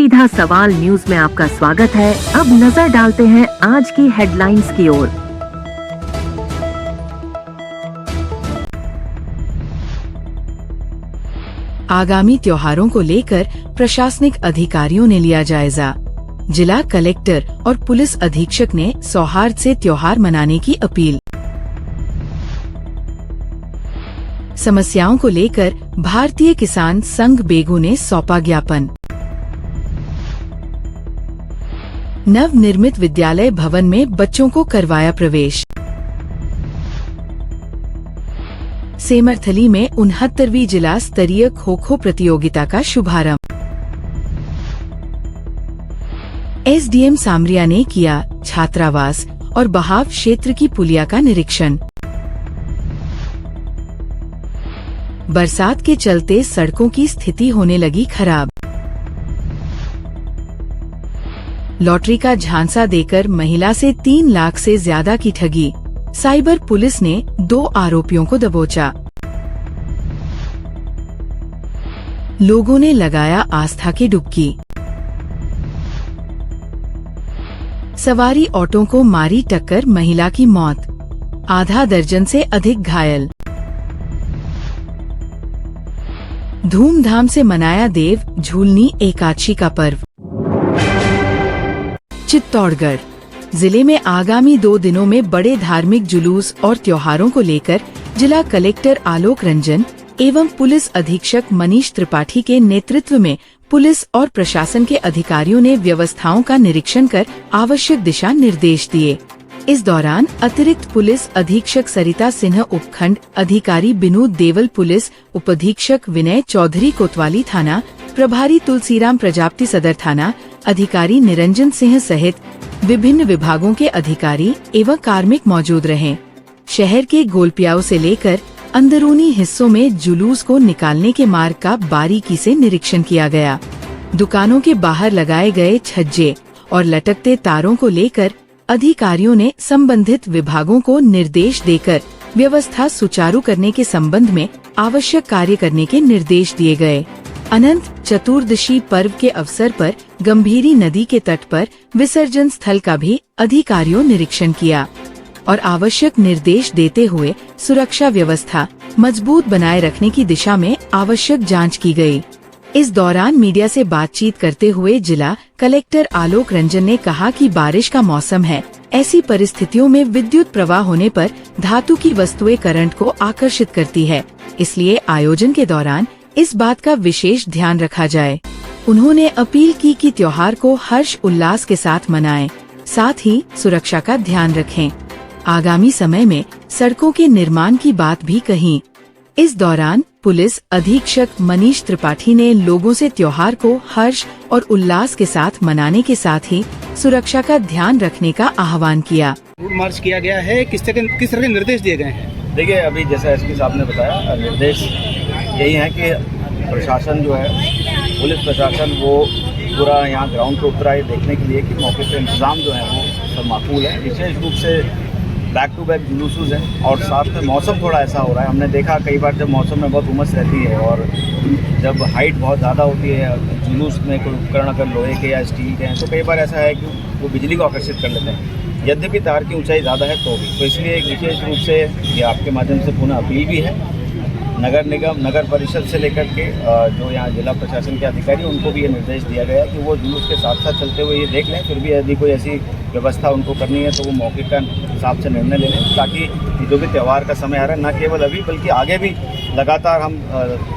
सीधा सवाल न्यूज में आपका स्वागत है। अब नजर डालते हैं आज की हेडलाइंस की ओर। आगामी त्योहारों को लेकर प्रशासनिक अधिकारियों ने लिया जायजा। जिला कलेक्टर और पुलिस अधीक्षक ने सौहार्द से त्योहार मनाने की अपील। समस्याओं को लेकर भारतीय किसान संघ बेगू ने सौंपा ज्ञापन। नव निर्मित विद्यालय भवन में बच्चों को करवाया प्रवेश। सेमरथली में 69वीं जिला स्तरीय खो-खो प्रतियोगिता का शुभारंभ। एसडीएम सामरिया ने किया छात्रावास और बहाव क्षेत्र की पुलिया का निरीक्षण। बरसात के चलते सड़कों की स्थिति होने लगी खराब। लॉटरी का झांसा देकर महिला से 3 लाख से ज्यादा की ठगी। साइबर पुलिस ने 2 आरोपियों को दबोचा। लोगों ने लगाया आस्था की डुबकी। सवारी ऑटो को मारी टक्कर, महिला की मौत, आधा दर्जन से अधिक घायल। धूमधाम से मनाया देव झूलनी एकादशी का पर्व। चित्तौड़गढ़ जिले में आगामी 2 दिनों में बड़े धार्मिक जुलूस और त्योहारों को लेकर जिला कलेक्टर आलोक रंजन एवं पुलिस अधीक्षक मनीष त्रिपाठी के नेतृत्व में पुलिस और प्रशासन के अधिकारियों ने व्यवस्थाओं का निरीक्षण कर आवश्यक दिशा निर्देश दिए। इस दौरान अतिरिक्त पुलिस अधीक्षक सरिता सिन्हा, उपखंड अधिकारी बिनू देवल, पुलिस उपाधीक्षक विनय चौधरी कोतवाली थाना प्रभारी तुलसीराम प्रजापति सदर थाना अधिकारी निरंजन सिंह सहित विभिन्न विभागों के अधिकारी एवं कार्मिक मौजूद रहे। शहर के गोलपियाओं से लेकर अंदरूनी हिस्सों में जुलूस को निकालने के मार्ग का बारीकी से निरीक्षण किया गया। दुकानों के बाहर लगाए गए छज्जे और लटकते तारों को लेकर अधिकारियों ने संबंधित विभागों को निर्देश देकर व्यवस्था सुचारू करने के संबंध में आवश्यक कार्य करने के निर्देश दिए गए। अनंत चतुर्दशी पर्व के अवसर पर गंभीरी नदी के तट पर विसर्जन स्थल का भी अधिकारियों निरीक्षण किया और आवश्यक निर्देश देते हुए सुरक्षा व्यवस्था मजबूत बनाए रखने की दिशा में आवश्यक जांच की गई। इस दौरान मीडिया से बातचीत करते हुए जिला कलेक्टर आलोक रंजन ने कहा कि बारिश का मौसम है, ऐसी परिस्थितियों में विद्युत प्रवाह होने पर धातु की वस्तुएं करंट को आकर्षित करती है, इसलिए आयोजन के दौरान इस बात का विशेष ध्यान रखा जाए। उन्होंने अपील की कि त्योहार को हर्ष उल्लास के साथ मनाएं, साथ ही सुरक्षा का ध्यान रखें। आगामी समय में सड़कों के निर्माण की बात भी कही। इस दौरान पुलिस अधीक्षक मनीष त्रिपाठी ने लोगों से त्योहार को हर्ष और उल्लास के साथ मनाने के साथ ही सुरक्षा का ध्यान रखने का आह्वान किया। रूट मार्च किया गया है, किस तरह के निर्देश दिए गए हैं? देखिए, अभी जैसा एसपी साहब ने बताया, निर्देश यही है कि प्रशासन जो है, पुलिस प्रशासन वो पूरा यहाँ ग्राउंड पे उतरा है देखने के लिए कि मौके पे इंतजाम जो है वो सब माकूल है। विशेष रूप से बैक टू बैक जुलूस हैं और साथ में मौसम थोड़ा ऐसा हो रहा है। हमने देखा कई बार जब मौसम में बहुत उमस रहती है और जब हाइट बहुत ज़्यादा होती है जुलूस में, कोई उपकरण अगर लोहे के या स्टील के हैं तो कई बार ऐसा है कि वो बिजली को आकर्षित कर लेते हैं, यद्यपि तार की ऊंचाई ज़्यादा है तो भी। तो इसलिए एक विशेष रूप से ये आपके माध्यम से पुनः अपील भी है नगर निगम, नगर परिषद से लेकर के जो यहाँ जिला प्रशासन के अधिकारी, उनको भी ये निर्देश दिया गया है कि वो जुलूस के साथ साथ चलते हुए ये देख लें, फिर भी यदि कोई ऐसी व्यवस्था उनको करनी है तो वो मौके का हिसाब से निर्णय ले लें, ताकि जो भी त्यौहार का समय आ रहा है, न केवल अभी बल्कि आगे भी लगातार हम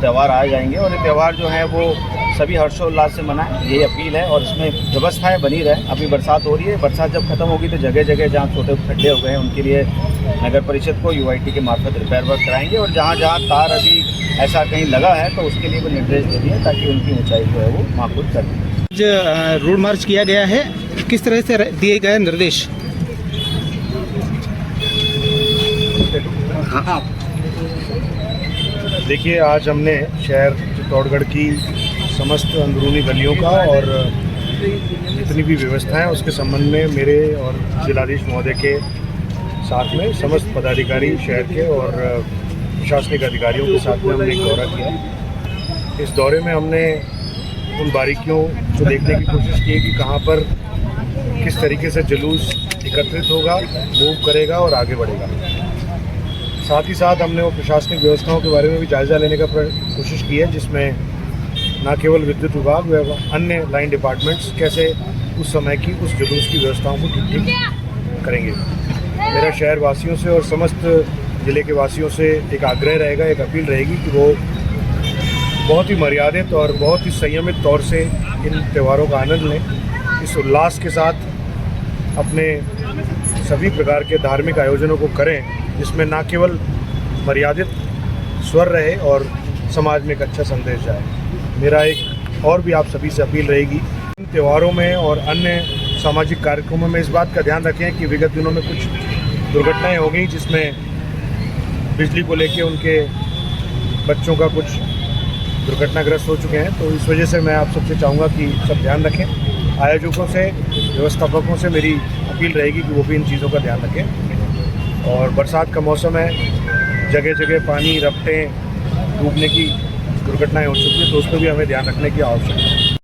त्यौहार आ जाएंगे और ये त्यौहार जो है वो सभी हर्षोल्लास से मनाएं, यही अपील है। और इसमें व्यवस्थाएं बनी रहें। अभी बरसात हो रही है, बरसात जब खत्म होगी तो जगह जगह जहाँ छोटे खड्डे हो गए हैं उनके लिए नगर परिषद को यूआईटी के मार्फत रिपेयर वर्क कराएंगे और जहाँ जहाँ तार अभी ऐसा कहीं लगा है तो उसके लिए वो निर्देश दे दिए ताकि उनकी ऊंचाई जो है वो माकूल कर दें। जो रोड मार्च किया गया है, किस तरह से दिए गए निर्देश? हाँ, देखिए, आज हमने शहर चित्तौड़गढ़ की समस्त अंदरूनी गलियों का और जितनी भी व्यवस्था है उसके संबंध में मेरे और जिलाधीश महोदय के साथ में समस्त पदाधिकारी शहर के और प्रशासनिक अधिकारियों के साथ में हमने एक दौरा किया। इस दौरे में हमने उन बारीकियों को देखने की कोशिश की कि कहाँ पर किस तरीके से जुलूस एकत्रित होगा, मूव करेगा और आगे बढ़ेगा। साथ ही साथ हमने वो प्रशासनिक व्यवस्थाओं के बारे में भी जायज़ा लेने का कोशिश की है, जिसमें न केवल विद्युत विभाग व अन्य लाइन डिपार्टमेंट्स कैसे उस समय की उस जुलूस की व्यवस्थाओं को ठीक करेंगे। मेरा शहर वासियों से और समस्त ज़िले के वासियों से एक आग्रह रहेगा, एक अपील रहेगी कि वो बहुत ही मर्यादित और बहुत ही संयमित तौर से इन त्योहारों का आनंद लें, इस उल्लास के साथ अपने सभी प्रकार के धार्मिक आयोजनों को करें, जिसमें ना केवल मर्यादित स्वर रहे और समाज में एक अच्छा संदेश जाए। मेरा एक और भी आप सभी से अपील रहेगी, इन त्योहारों में और अन्य सामाजिक कार्यक्रमों में इस बात का ध्यान रखें कि विगत दिनों में कुछ दुर्घटनाएं हो गई, जिसमें बिजली को लेके उनके बच्चों का कुछ दुर्घटनाग्रस्त हो चुके हैं। तो इस वजह से मैं आप सबसे चाहूँगा कि सब ध्यान रखें। आयोजकों से, व्यवस्थापकों से मेरी अपील रहेगी कि वो भी इन चीज़ों का ध्यान रखें। और बरसात का मौसम है, जगह जगह पानी, रपटें डूबने की दुर्घटनाएं हो चुकी हैं, तो उस पर भी हमें ध्यान रखने की आवश्यकता है।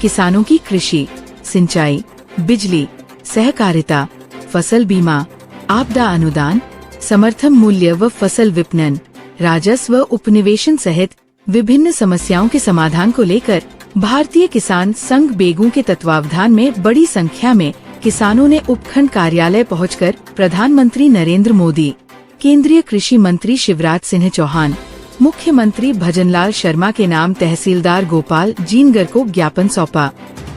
किसानों की कृषि, सिंचाई, बिजली, सहकारिता, फसल बीमा, आपदा अनुदान, समर्थन मूल्य व फसल विपणन, राजस्व उपनिवेशन सहित विभिन्न समस्याओं के समाधान को लेकर भारतीय किसान संघ बेगू के तत्वावधान में बड़ी संख्या में किसानों ने उपखंड कार्यालय पहुंचकर प्रधानमंत्री नरेंद्र मोदी, केंद्रीय कृषि मंत्री शिवराज सिंह चौहान, मुख्यमंत्री भजनलाल शर्मा के नाम तहसीलदार गोपाल जीनगर को ज्ञापन सौंपा।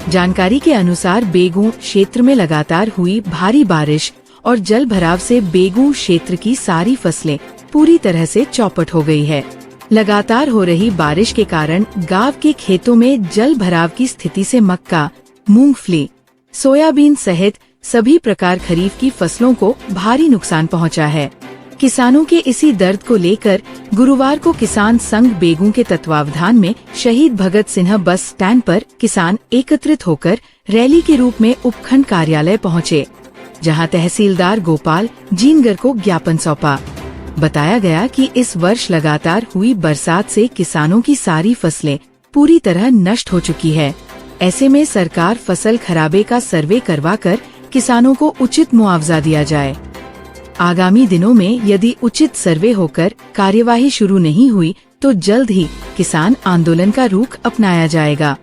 जानकारी के अनुसार बेगू क्षेत्र में लगातार हुई भारी बारिश और जल भराव से बेगू क्षेत्र की सारी फसलें पूरी तरह से चौपट हो गई है। लगातार हो रही बारिश के कारण गांव के खेतों में जल भराव की स्थिति से मक्का, मूंगफली, सोयाबीन सहित सभी प्रकार खरीफ की फसलों को भारी नुकसान पहुंचा है। किसानों के इसी दर्द को लेकर गुरुवार को किसान संघ बेगू के तत्वावधान में शहीद भगत सिंह बस स्टैंड पर किसान एकत्रित होकर रैली के रूप में उपखंड कार्यालय पहुंचे, जहां तहसीलदार गोपाल जीनगर को ज्ञापन सौंपा। बताया गया कि इस वर्ष लगातार हुई बरसात से किसानों की सारी फसलें पूरी तरह नष्ट हो चुकी है। ऐसे में सरकार फसल खराबे का सर्वे करवाकर किसानों को उचित मुआवजा दिया जाए। आगामी दिनों में यदि उचित सर्वे होकर कार्यवाही शुरू नहीं हुई तो जल्द ही किसान आंदोलन का रुख अपनाया जाएगा।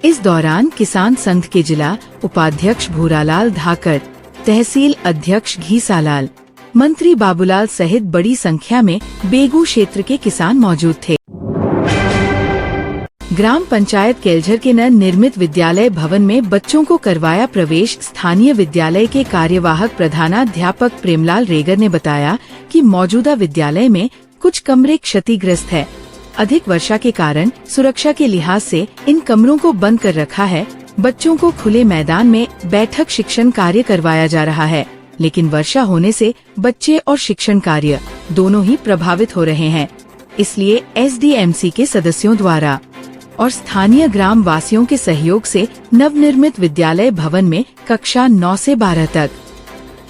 इस दौरान किसान संघ के जिला उपाध्यक्ष भूरालाल धाकड़, तहसील अध्यक्ष घीसालाल, मंत्री बाबूलाल सहित बड़ी संख्या में बेगू क्षेत्र के किसान मौजूद थे। ग्राम पंचायत केलझर के नव निर्मित विद्यालय भवन में बच्चों को करवाया प्रवेश। स्थानीय विद्यालय के कार्यवाहक प्रधानाध्यापक प्रेमलाल रेगर ने बताया कि मौजूदा विद्यालय में कुछ कमरे क्षतिग्रस्त है। अधिक वर्षा के कारण सुरक्षा के लिहाज से इन कमरों को बंद कर रखा है। बच्चों को खुले मैदान में बैठक शिक्षण कार्य करवाया जा रहा है, लेकिन वर्षा होने से बच्चे और शिक्षण कार्य दोनों ही प्रभावित हो रहे हैं। इसलिए SDMC के सदस्यों द्वारा और स्थानीय ग्राम वासियों के सहयोग से नवनिर्मित विद्यालय भवन में कक्षा 9 से 12 तक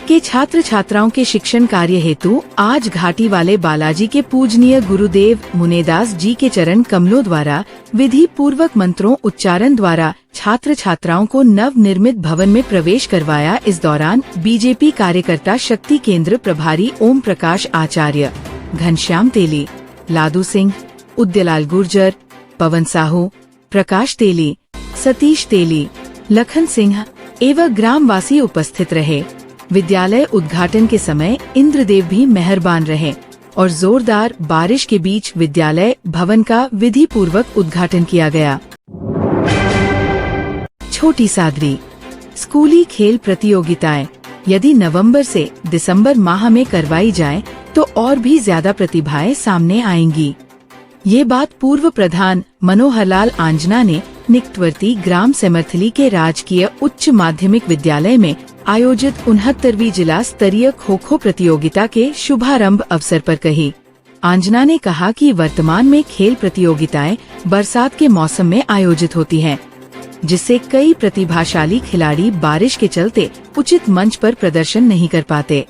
के छात्र छात्राओं के शिक्षण कार्य हेतु आज घाटी वाले बालाजी के पूजनीय गुरुदेव मुनेदास जी के चरण कमलों द्वारा विधि पूर्वक मंत्रों उच्चारण द्वारा छात्र छात्राओं को नव निर्मित भवन में प्रवेश करवाया। इस दौरान बीजेपी कार्यकर्ता शक्ति केंद्र प्रभारी ओम प्रकाश आचार्य, घनश्याम तेली, लादू सिंह, उद्यलाल गुर्जर, पवन साहू, प्रकाश तेली, सतीश तेली, लखन सिंह एवं ग्रामवासी उपस्थित रहे। विद्यालय उद्घाटन के समय इंद्रदेव भी मेहरबान रहे और जोरदार बारिश के बीच विद्यालय भवन का विधि पूर्वक उद्घाटन किया गया। छोटी सादरी स्कूली खेल प्रतियोगिताएं यदि नवंबर से दिसंबर माह में करवाई जाएं, तो और भी ज्यादा प्रतिभाएं सामने आएंगी। ये बात पूर्व प्रधान मनोहरलाल आंजना ने निकटवर्ती ग्राम सेमर्थली के राजकीय उच्च माध्यमिक विद्यालय में आयोजित 69वीं जिला स्तरीय खो खो प्रतियोगिता के शुभारंभ अवसर पर कही। आंजना ने कहा कि वर्तमान में खेल प्रतियोगिताएं बरसात के मौसम में आयोजित होती हैं, जिससे कई प्रतिभाशाली खिलाड़ी बारिश के चलते उचित मंच पर प्रदर्शन नहीं कर पाते।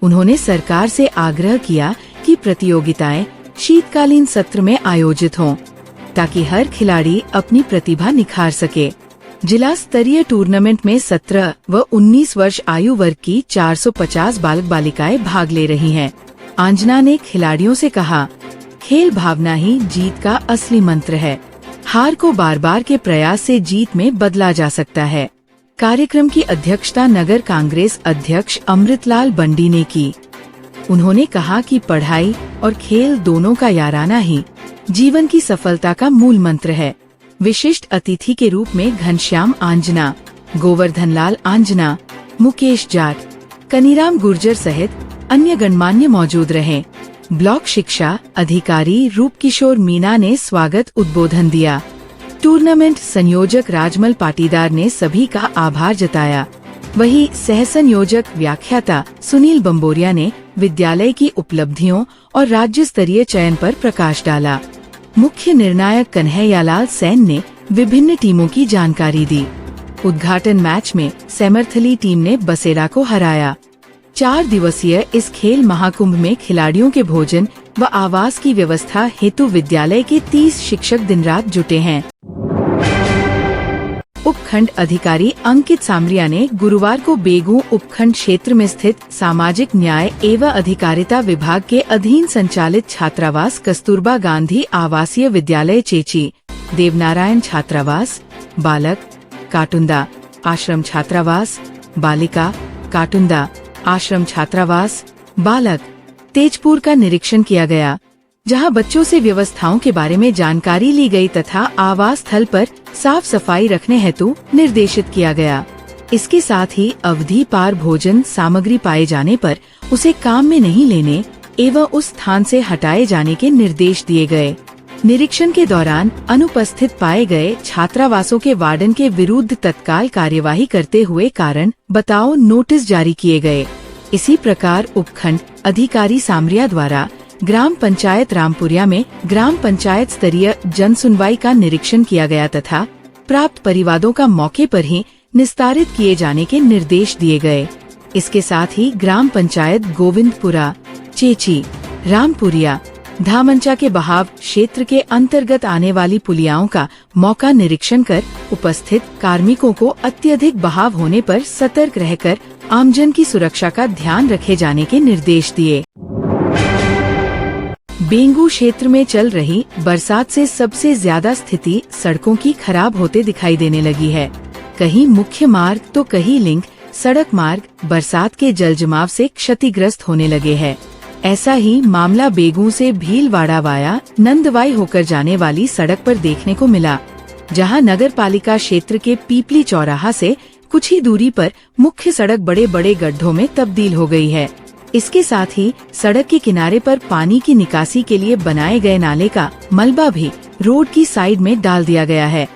उन्होंने सरकार से आग्रह किया कि प्रतियोगिताएं शीतकालीन सत्र में आयोजित हों। ताकि हर खिलाड़ी अपनी प्रतिभा निखार सके। जिला स्तरीय टूर्नामेंट में 17 व 19 वर्ष आयु वर्ग की 450 बालक बालिकाएं भाग ले रही हैं। आंजना ने खिलाड़ियों से कहा, खेल भावना ही जीत का असली मंत्र है। हार को बार बार के प्रयास से जीत में बदला जा सकता है। कार्यक्रम की अध्यक्षता नगर कांग्रेस अध्यक्ष अमृतलाल बंडी ने की। उन्होंने कहा कि पढ़ाई और खेल दोनों का याराना ही जीवन की सफलता का मूल मंत्र है। विशिष्ट अतिथि के रूप में घनश्याम आंजना, गोवर्धन लाल आंजना, मुकेश जाट, कनीराम गुर्जर सहित अन्य गणमान्य मौजूद रहे। ब्लॉक शिक्षा अधिकारी रूपकिशोर मीना ने स्वागत उद्बोधन दिया। टूर्नामेंट संयोजक राजमल पाटीदार ने सभी का आभार जताया। वहीं सह संयोजक व्याख्याता सुनील बम्बोरिया ने विद्यालय की उपलब्धियों और राज्य स्तरीय चयन पर प्रकाश डाला। मुख्य निर्णायक कन्हैयालाल सैन ने विभिन्न टीमों की जानकारी दी। उद्घाटन मैच में सेमर्थली टीम ने बसेरा को हराया। 4 दिवसीय इस खेल महाकुंभ में खिलाड़ियों के भोजन व आवास की व्यवस्था हेतु विद्यालय के 30 शिक्षक दिन रात जुटे हैं। उपखंड अधिकारी अंकित सामरिया ने गुरुवार को बेगू उपखंड क्षेत्र में स्थित सामाजिक न्याय एवं अधिकारिता विभाग के अधीन संचालित छात्रावास कस्तूरबा गांधी आवासीय विद्यालय चेची, देवनारायण छात्रावास बालक काटुंदा आश्रम छात्रावास बालिका काटुंदा आश्रम छात्रावास बालक तेजपुर का निरीक्षण किया गया, जहां बच्चों से व्यवस्थाओं के बारे में जानकारी ली गई तथा आवास स्थल पर साफ सफाई रखने हेतु निर्देशित किया गया। इसके साथ ही अवधि पार भोजन सामग्री पाए जाने पर उसे काम में नहीं लेने एवं उस स्थान से हटाए जाने के निर्देश दिए गए। निरीक्षण के दौरान अनुपस्थित पाए गए छात्रावासों के वार्डन के विरुद्ध तत्काल कार्यवाही करते हुए कारण बताओ नोटिस जारी किए गए। इसी प्रकार उपखंड अधिकारी सामरिया द्वारा ग्राम पंचायत रामपुरिया में ग्राम पंचायत स्तरीय जन सुनवाई का निरीक्षण किया गया तथा प्राप्त परिवादों का मौके पर ही निस्तारित किए जाने के निर्देश दिए गए। इसके साथ ही ग्राम पंचायत गोविंदपुरा, चेची, रामपुरिया, धामंचा के बहाव क्षेत्र के अंतर्गत आने वाली पुलियाओं का मौका निरीक्षण कर उपस्थित कार्मिकों को अत्यधिक बहाव होने पर सतर्क रहकर आमजन की सुरक्षा का ध्यान रखे जाने के निर्देश दिए। बेंगू क्षेत्र में चल रही बरसात से सबसे ज्यादा स्थिति सड़कों की खराब होते दिखाई देने लगी है। कहीं मुख्य मार्ग तो कहीं लिंक सड़क मार्ग बरसात के जलजमाव से क्षतिग्रस्त होने लगे हैं। ऐसा ही मामला बेगू से भीलवाड़ा वाया नंदवाई होकर जाने वाली सड़क पर देखने को मिला, जहां नगर पालिका क्षेत्र के पीपली चौराहा से कुछ ही दूरी पर मुख्य सड़क बड़े बड़े गड्ढों में तब्दील हो गई है। इसके साथ ही सड़क के किनारे पर पानी की निकासी के लिए बनाए गए नाले का मलबा भी रोड की साइड में डाल दिया गया है,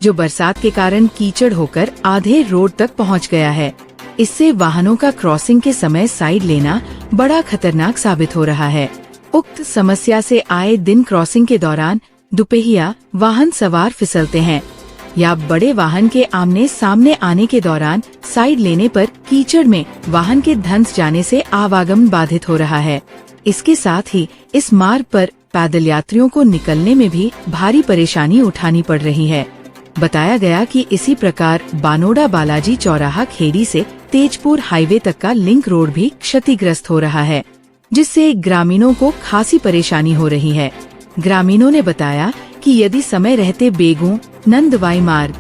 जो बरसात के कारण कीचड़ होकर आधे रोड तक पहुंच गया है। इससे वाहनों का क्रॉसिंग के समय साइड लेना बड़ा खतरनाक साबित हो रहा है। उक्त समस्या से आए दिन क्रॉसिंग के दौरान दुपहिया वाहन सवार फिसलते हैं या बड़े वाहन के आमने सामने आने के दौरान साइड लेने पर कीचड़ में वाहन के धंस जाने से आवागमन बाधित हो रहा है। इसके साथ ही इस मार्ग पर पैदल यात्रियों को निकलने में भी भारी परेशानी उठानी पड़ रही है। बताया गया कि इसी प्रकार बानोड़ा बालाजी चौराहा खेड़ी से तेजपुर हाईवे तक का लिंक रोड भी क्षतिग्रस्त हो रहा है, जिससे ग्रामीणों को खासी परेशानी हो रही है। ग्रामीणों ने बताया कि यदि समय रहते बेगू नंदवाई मार्ग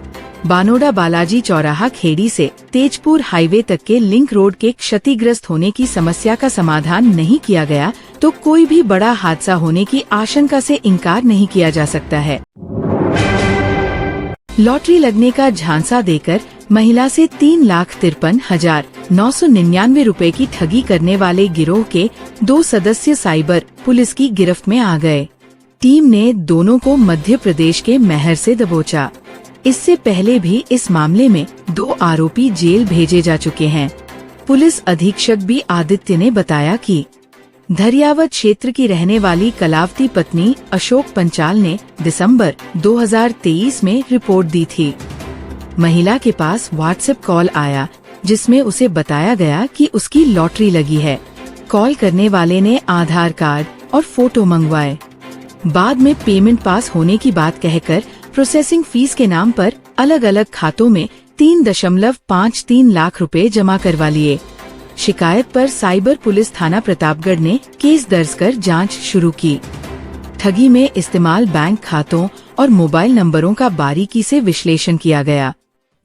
बानोड़ा बालाजी चौराहा खेड़ी से तेजपुर हाईवे तक के लिंक रोड के क्षतिग्रस्त होने की समस्या का समाधान नहीं किया गया तो कोई भी बड़ा हादसा होने की आशंका से इनकार नहीं किया जा सकता है। लॉटरी लगने का झांसा देकर महिला से 3,53,999 रुपए की ठगी करने वाले गिरोह के 2 सदस्य साइबर पुलिस की गिरफ्त में आ गए। टीम ने दोनों को मध्य प्रदेश के मैहर से दबोचा। इससे पहले भी इस मामले में 2 आरोपी जेल भेजे जा चुके हैं। पुलिस अधीक्षक बी आदित्य ने बताया कि धरियावत क्षेत्र की रहने वाली कलावती पत्नी अशोक पंचाल ने दिसंबर 2023 में रिपोर्ट दी थी। महिला के पास व्हाट्सएप कॉल आया जिसमें उसे बताया गया कि उसकी लॉटरी लगी है। कॉल करने वाले ने आधार कार्ड और फोटो मंगवाए। बाद में पेमेंट पास होने की बात कहकर प्रोसेसिंग फीस के नाम पर अलग अलग खातों में 3.53 लाख रुपए जमा करवा लिए। शिकायत पर साइबर पुलिस थाना प्रतापगढ़ ने केस दर्ज कर जांच शुरू की। ठगी में इस्तेमाल बैंक खातों और मोबाइल नंबरों का बारीकी से विश्लेषण किया गया।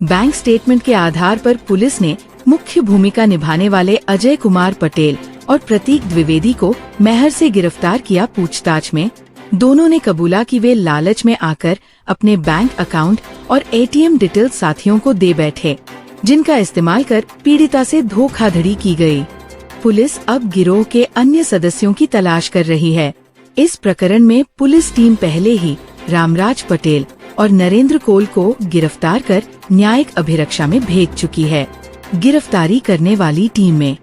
बैंक स्टेटमेंट के आधार पर पुलिस ने मुख्य भूमिका निभाने वाले अजय कुमार पटेल और प्रतीक द्विवेदी को मैहर से गिरफ्तार किया। पूछताछ में दोनों ने कबूला कि वे लालच में आकर अपने बैंक अकाउंट और ATM डिटेल साथियों को दे बैठे, जिनका इस्तेमाल कर पीड़िता से धोखाधड़ी की गई। पुलिस अब गिरोह के अन्य सदस्यों की तलाश कर रही है। इस प्रकरण में पुलिस टीम पहले ही रामराज पटेल और नरेंद्र कोल को गिरफ्तार कर न्यायिक अभिरक्षा में भेज चुकी है। गिरफ्तारी करने वाली टीम में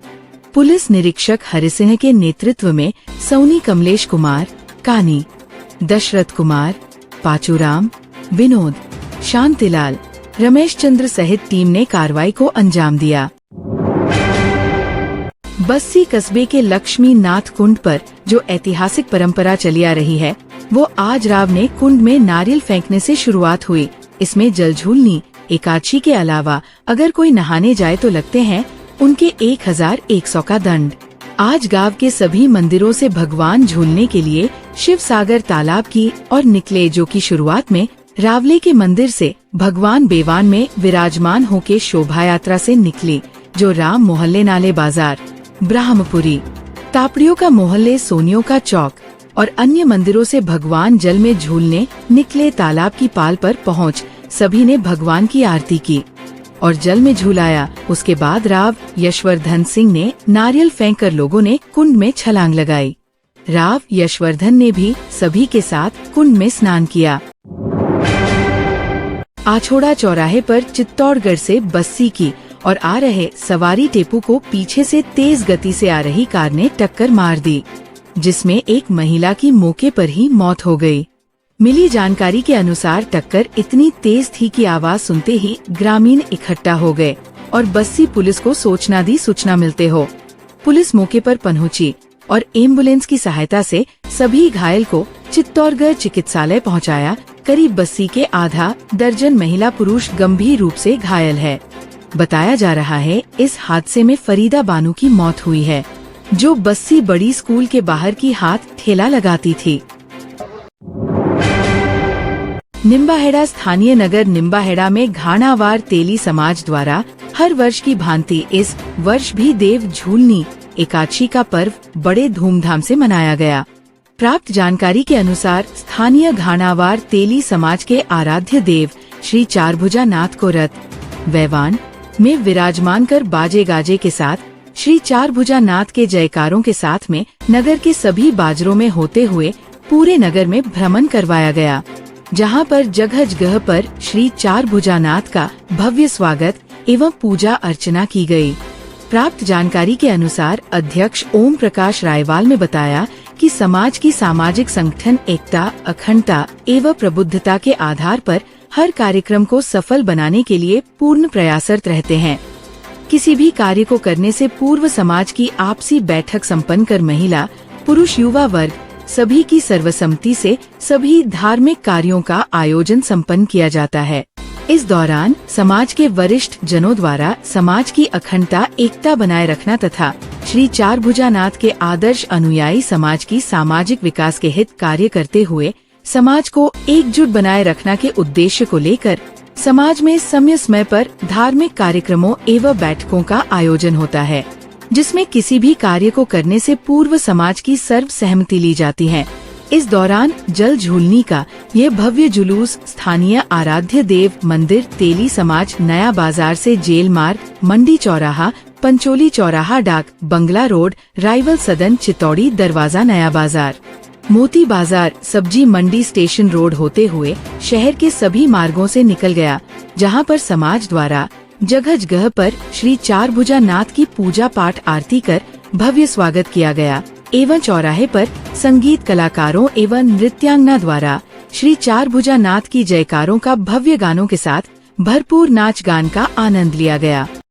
पुलिस निरीक्षक हरिसिंह के नेतृत्व में सौनी कमलेश कुमार, कानी, दशरथ कुमार, पाचूराम, विनोद, शांतिलाल, रमेश चंद्र सहित टीम ने कार्रवाई को अंजाम दिया। बस्सी कस्बे के लक्ष्मी नाथ कुंड पर जो ऐतिहासिक परंपरा चली आ रही है, वो आज रावने कुंड में नारियल फेंकने से शुरुआत हुई। इसमें जल झूलनी, एकादशी के अलावा अगर कोई नहाने जाए तो लगते हैं उनके 1100 का दंड। आज गांव के सभी मंदिरों से भगवान झूलने के लिए शिव सागर तालाब की और निकले, जो की शुरुआत में रावले के मंदिर से भगवान बेवान में विराजमान होके शोभा यात्रा से निकली, जो राम मोहल्ले नाले बाजार, ब्रह्मपुरी, तापड़ियों का मोहल्ले, सोनियों का चौक और अन्य मंदिरों से भगवान जल में झूलने निकले। तालाब की पाल पर पहुँच सभी ने भगवान की आरती की और जल में झूलाया। उसके बाद राव यशवर्धन सिंह ने नारियल फेंककर लोगों ने कुंड में छलांग लगाई। राव यशवर्धन ने भी सभी के साथ कुंड में स्नान किया। आछोड़ा चौराहे पर चित्तौड़गढ़ से बस्सी की और आ रहे सवारी टेपू को पीछे से तेज गति से आ रही कार ने टक्कर मार दी, जिसमें एक महिला की मौके पर ही मौत हो गई। मिली जानकारी के अनुसार टक्कर इतनी तेज थी कि आवाज सुनते ही ग्रामीण इकट्ठा हो गए और बस्सी पुलिस को सूचना मिलते हो पुलिस मौके पर पहुंची और एम्बुलेंस की सहायता से सभी घायल को चित्तौड़गढ़ चिकित्सालय पहुंचाया। करीब बस्सी के आधा दर्जन महिला पुरुष गंभीर रूप से घायल है। बताया जा रहा है इस हादसे में फरीदा बानू की मौत हुई है, जो बस्सी बड़ी स्कूल के बाहर की हाथ ठेला लगाती थी। निम्बाहेड़ा स्थानीय नगर निम्बाहेड़ा में घाणावार तेली समाज द्वारा हर वर्ष की भांति इस वर्ष भी देव झूलनी एकादशी का पर्व बड़े धूमधाम से मनाया गया। प्राप्त जानकारी के अनुसार स्थानीय घाणावार तेली समाज के आराध्य देव श्री चारभुजा नाथ को रथ वैवान में विराजमान कर बाजे गाजे के साथ श्री चारभुजा नाथ के जयकारों के साथ में नगर के सभी बाजरों में होते हुए पूरे नगर में भ्रमण करवाया गया, जहां पर जगह जगह पर श्री चारभुजानाथ का भव्य स्वागत एवं पूजा अर्चना की गई। प्राप्त जानकारी के अनुसार अध्यक्ष ओम प्रकाश रायवाल ने बताया कि समाज की सामाजिक संगठन एकता, अखंडता एवं प्रबुद्धता के आधार पर हर कार्यक्रम को सफल बनाने के लिए पूर्ण प्रयासरत रहते हैं। किसी भी कार्य को करने से पूर्व समाज की आपसी बैठक संपन्न कर महिला, पुरुष, युवा वर्ग सभी की सर्वसम्मति से सभी धार्मिक कार्यों का आयोजन संपन्न किया जाता है। इस दौरान समाज के वरिष्ठ जनों द्वारा समाज की अखंडता, एकता बनाए रखना तथा श्री चारभुजानाथ के आदर्श अनुयायी समाज की सामाजिक विकास के हित कार्य करते हुए समाज को एकजुट बनाए रखना के उद्देश्य को लेकर समाज में समय समय पर धार्मिक कार्यक्रमों एवं बैठकों का आयोजन होता है, जिसमें किसी भी कार्य को करने से पूर्व समाज की सर्व सहमति ली जाती है। इस दौरान जल झूलनी का यह भव्य जुलूस स्थानीय आराध्य देव मंदिर तेली समाज नया बाजार से जेल मार्ग, मंडी चौराहा, पंचोली चौराहा, डाक बंगला रोड, राइवल सदन, चितौड़ी दरवाजा, नया बाजार, मोती बाजार, सब्जी मंडी, स्टेशन रोड होते हुए शहर के सभी मार्गों से निकल गया, जहां पर समाज द्वारा जगह जगह पर श्री चारभुजानाथ की पूजा पाठ आरती कर भव्य स्वागत किया गया एवं चौराहे पर संगीत कलाकारों एवं नृत्यांगना द्वारा श्री चारभुजानाथ की जयकारों का भव्य गानों के साथ भरपूर नाच गान का आनंद लिया गया।